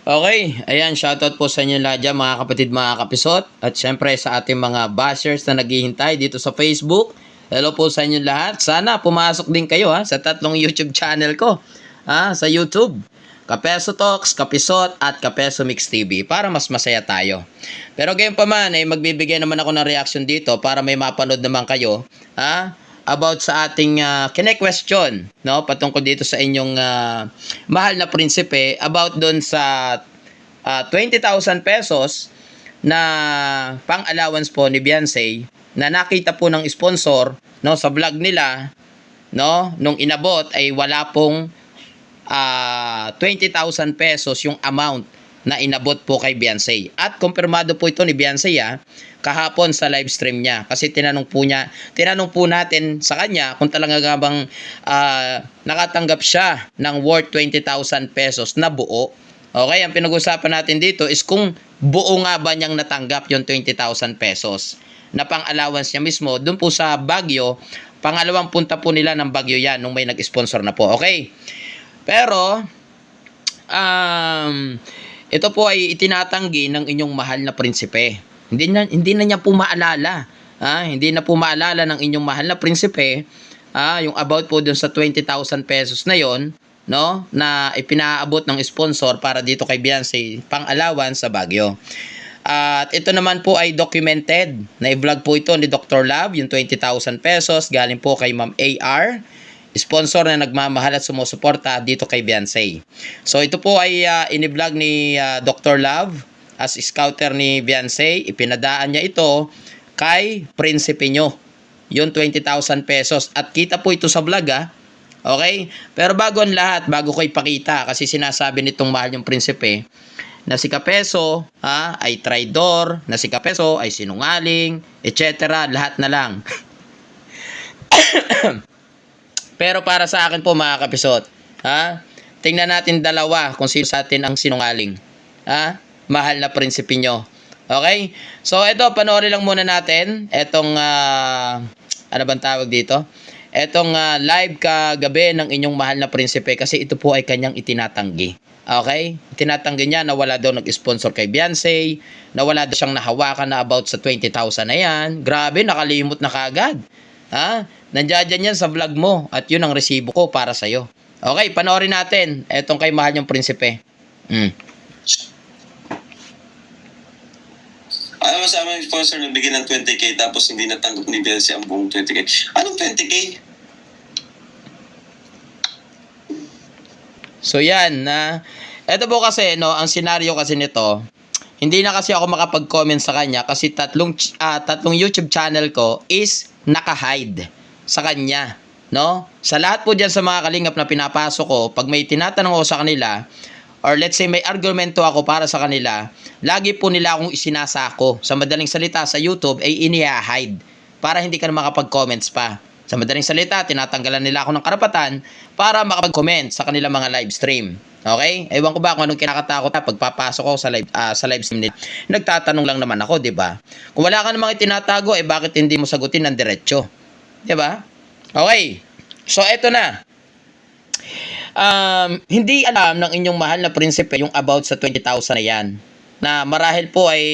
Okay, ayan, shoutout po sa inyo lahat dyan, mga kapatid, mga kapisot. At syempre sa ating mga bashers na naghihintay dito sa Facebook. Hello po sa inyo lahat. Sana pumasok din kayo sa tatlong YouTube channel ko. Sa YouTube. Kapeso Talks, Kapisot, at Kapeso Mix TV para mas masaya tayo. Pero gayon pa man, magbibigay naman ako ng reaction dito para may mapanood naman kayo. About sa ating kine-question, no, patungkol dito sa inyong mahal na prinsipe, about doon sa 20,000 pesos na pang-allowance po ni Beyonce na nakita po ng sponsor, no, sa vlog nila, no, nung inabot ay wala pong 20,000 pesos yung amount na inabot po kay Beyonce. At kumpirmado po ito ni Beyonce kahapon sa live stream niya. Kasi tinanong po natin sa kanya kung talaga bang nakatanggap siya ng worth 20,000 pesos na buo. Okay, ang pinag-usapan natin dito is kung buo nga ba niyang natanggap yung 20,000 pesos na pang-allowance niya mismo doon po sa Baguio. Pangalawang punta po nila ng Baguio yan nung may nag-sponsor na po. Okay? Pero, ito po ay itinatanggi ng inyong mahal na prinsipe. Hindi na niya po maalala. Hindi na po maalala ng inyong mahal na prinsipe yung about po dun sa 20,000 pesos na yon, no, na ipinaabot ng sponsor para dito kay Beyonce pang allowance sa Baguio. At ito naman po ay documented. Na i-vlog po ito ni Dr. Love, yung 20,000 pesos galing po kay Ma'am AR, sponsor na nagmamahal at sumusuporta dito kay Beyonce. So ito po ay ini-vlog ni Dr. Love as scouter ni Beyonce. Ipinadaan niya ito kay prinsipe nyo, yung 20,000 pesos. At kita po ito sa vlog okay? Pero bago ang lahat, bago ko ipakita, kasi sinasabi nitong mahal yung prinsipe na si Kapeso ay traidor, na si Kapeso ay sinungaling, etc. Lahat na lang. Pero para sa akin po, mga kapisot, tingnan natin dalawa kung sino sa atin ang sinungaling. Mahal na prinsipe nyo. Okay? So, ito, panoorin lang muna natin. Itong, ano bang tawag dito? Itong live kagabi ng inyong mahal na prinsipe, kasi ito po ay kanyang itinatanggi. Okay? Itinatanggi niya na wala daw nag-sponsor kay Beyonce, na wala daw siyang nahawakan na about sa 20,000 na yan. Grabe, nakalimot na kagad. Nandiyan yan sa vlog mo at yun ang resibo ko para sa'yo. Okay, panoorin natin etong kay mahal yung prinsipe. Ano masama yung sponsor na bigyan ng 20k tapos hindi natanggap ni Beyonce ang buong 20k? Anong 20k? So yan ito po kasi ang senaryo kasi nito, hindi na kasi ako makapag-comment sa kanya kasi tatlong YouTube channel ko is naka-hide sa kanya, no? Sa lahat po diyan sa mga kalingap na pinapasok ko, pag may tinatanong ako sa kanila or let's say may argumento ako para sa kanila, lagi po nila akong isinasako. Sa madaling salita, sa YouTube ay ini-hide para hindi ka na makapag-comments pa. Sa madaling salita, tinatanggalan nila ako ng karapatan para makapag-comment sa kanilang mga live stream. Okay? Ewan ko ba kung anong kinakatakot pagpapasok ko sa live stream nila. Nagtatanong lang naman ako, 'di ba? Kung wala ka namang itinatago, bakit hindi mo sagutin ng diretso? 'Di ba? Okay. So eto na. Hindi alam ng inyong mahal na prinsipe yung about sa 20,000 na 'yan. Na marahil po ay,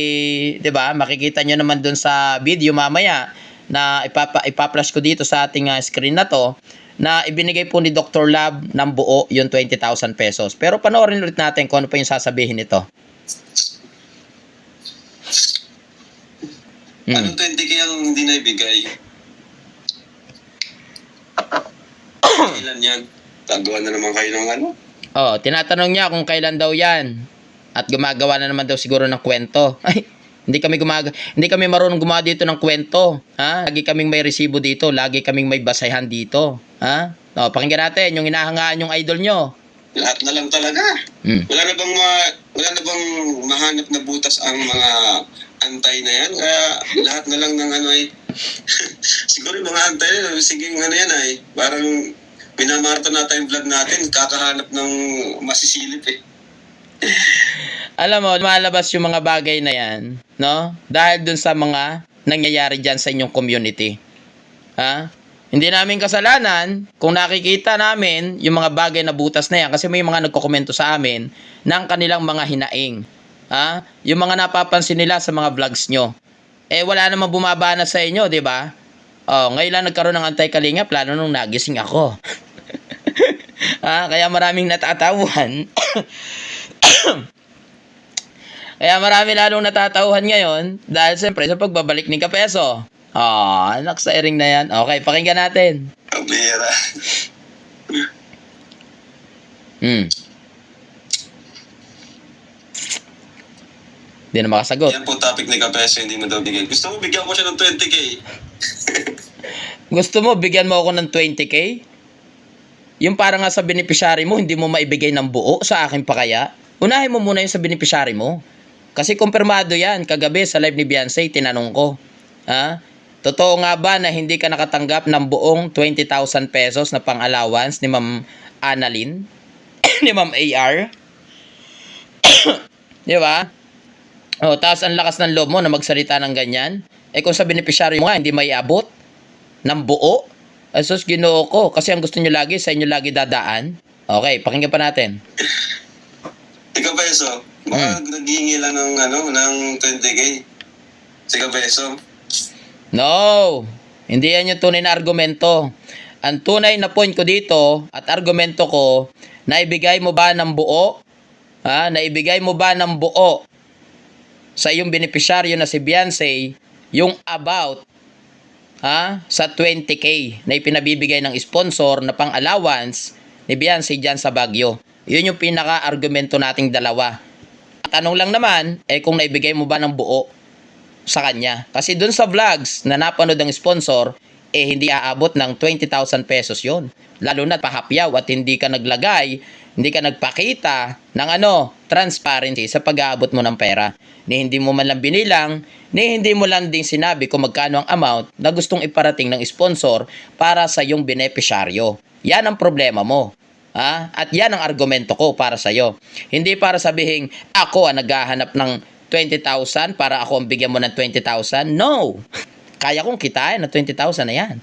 'di ba? Makikita niyo naman doon sa video mamaya na ipa-flash ko dito sa ating screen na 'to, na ibinigay po ni Dr. Love ng buo yung 20,000 pesos. Pero panoorin ulit natin kung ano pa yung sasabihin nito. Anong 20k ang hindi naibigay? Kailan yan? Tagawa na naman kayo ng ano? Tinatanong niya kung kailan daw yan. At gumagawa na naman daw siguro ng kwento. Ay, hindi kami marunong gumawa dito ng kwento. Lagi kaming may resibo dito, lagi kaming may basahan dito. Pakinggan natin yung hinahangaan yung idol nyo. Lahat na lang talaga. Wala na bang mahanap na butas ang mga antay na yan? Kaya lahat na lang ng ano ay siguro yung mga antay na sige ano yan ay parang minamarto na tayong vlog natin, kakahanap ng masisilip Alam mo, malabas yung mga bagay na yan, no? Dahil dun sa mga nangyayari dyan sa inyong community. Hindi namin kasalanan kung nakikita namin yung mga bagay na butas na yan kasi may mga nagkokomento sa amin ng kanilang mga hinaing. Yung mga napapansin nila sa mga vlogs nyo. Wala namang bumabana sa inyo, di ba? Ngayon lang nagkaroon ng anti-kalingap, lalo nung nagising ako. Kaya maraming natatauhan. Kaya marami lalong natatauhan ngayon dahil siyempre sa pagbabalik ni Kapeso. Anak sa ering na yan. Okay, pakinggan natin. Ang bihira. Hindi na makasagot. Yan po topic ni Kapeso, hindi mo daw bigyan. Gusto mo bigyan ko siya ng 20K? Gusto mo bigyan mo ako ng 20K? Yung parang nga sa beneficiary mo, hindi mo maibigay ng buo sa akin pa kaya? Unahin mo muna yung sa beneficiary mo. Kasi kumpirmado yan. Kagabi sa live ni Beyonce, tinanong ko. Totoo nga ba na hindi ka nakatanggap ng buong 20,000 pesos na pang-allowance ni Ma'am Annalyn? Ni Ma'am AR? Di ba? Tapos ang lakas ng loob mo na magsalita ng ganyan. Kung sa beneficiary mo nga, hindi may abot ng buo. Asos, Ginoo ko. Kasi ang gusto nyo lagi, sa inyo lagi dadaan. Okay, pakinggan pa natin. Ikaw, Peso, baka naghihingi lang ng 20K. Sige, Peso. No, hindi yan yung tunay na argumento. Ang tunay na point ko dito at argumento ko, naibigay mo ba ng buo? Naibigay mo ba ng buo sa iyong beneficiaryo na si Beyonce yung about sa 20K na ipinabibigay ng sponsor na pang-allowance ni Beyonce dyan sa Baguio? Yun yung pinaka-argumento nating dalawa. Tanong lang naman, kung naibigay mo ba ng buo sa kanya. Kasi dun sa vlogs na napanood ng sponsor, hindi aabot ng 20,000 pesos yon. Lalo na pahapyaw at hindi ka naglagay, hindi ka nagpakita ng transparency sa pag-aabot mo ng pera. Ni hindi mo man lang binilang, ni hindi mo lang din sinabi kung magkano ang amount na gustong iparating ng sponsor para sa iyong beneficiaryo. Yan ang problema mo. At yan ang argumento ko para sa iyo. Hindi para sabihin, ako ang naghahanap ng 20,000 para ako ang bigyan mo ng 20,000. No! Kaya kong kitain ng 20,000 na yan.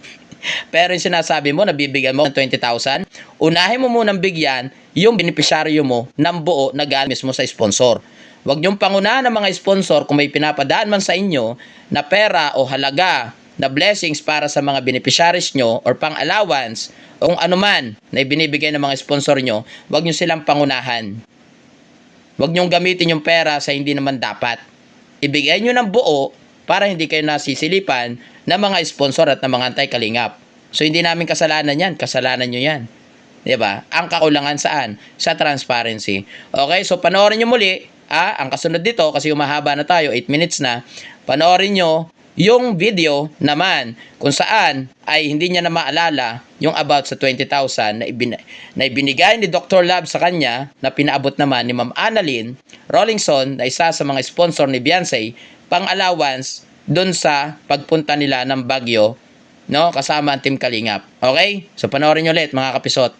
Pero yung sinasabi mo, nabibigyan mo ng 20,000, unahin mo munang bigyan yung beneficiaryo mo ng buo na galing mismo sa sponsor. Huwag niyong pangunahan ng mga sponsor kung may pinapadaan man sa inyo na pera o halaga na blessings para sa mga beneficiaries nyo or pang-allowance o kung ano man na ibinibigay ng mga sponsor nyo, huwag niyo silang pangunahan. Huwag niyong gamitin yung pera sa hindi naman dapat. Ibigay niyo ng buo para hindi kayo nasisilipan ng mga sponsor at ng mga anti-kalingap. So, hindi namin kasalanan yan. Kasalanan nyo yan. Diba? Ang kakulangan saan? Sa transparency. Okay? So, panoorin nyo muli. Ang kasunod dito, kasi umahaba na tayo, 8 minutes na. Panoorin nyo yung video naman kung saan ay hindi niya na maalala yung about sa 20,000 na ibinigay ni Dr. Love sa kanya na pinaabot naman ni Ma'am Annalyn Rawlingson na isa sa mga sponsor ni Beyonce pang-allowance doon sa pagpunta nila ng Baguio, kasama ang Team Kalingap. Okay? So panoorin nyo ulit mga kapisot.